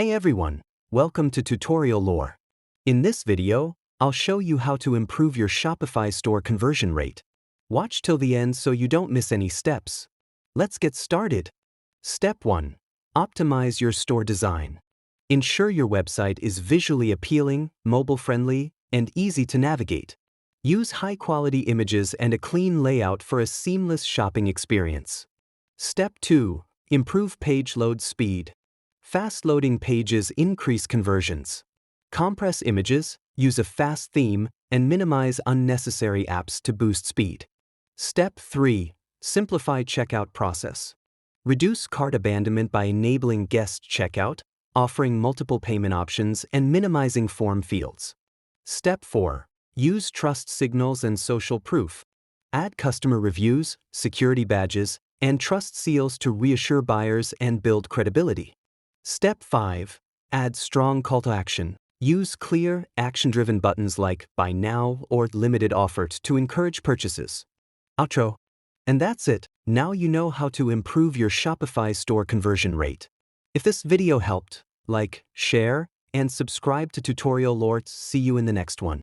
Hey everyone, welcome to Tutorial Lore. In this video, I'll show you how to improve your Shopify store conversion rate. Watch till the end so you don't miss any steps. Let's get started. Step 1. Optimize your store design. Ensure your website is visually appealing, mobile-friendly, and easy to navigate. Use high-quality images and a clean layout for a seamless shopping experience. Step 2. Improve page load speed. Fast-loading pages increase conversions. Compress images, use a fast theme, and minimize unnecessary apps to boost speed. Step 3. Simplify checkout process. Reduce cart abandonment by enabling guest checkout, offering multiple payment options, and minimizing form fields. Step 4. Use trust signals and social proof. Add customer reviews, security badges, and trust seals to reassure buyers and build credibility. Step 5. Add strong call to action. Use clear, action-driven buttons like Buy Now or Limited Offers to encourage purchases. Outro. And that's it. Now you know how to improve your Shopify store conversion rate. If this video helped, like, share, and subscribe to Tutorial Lore. See you in the next one.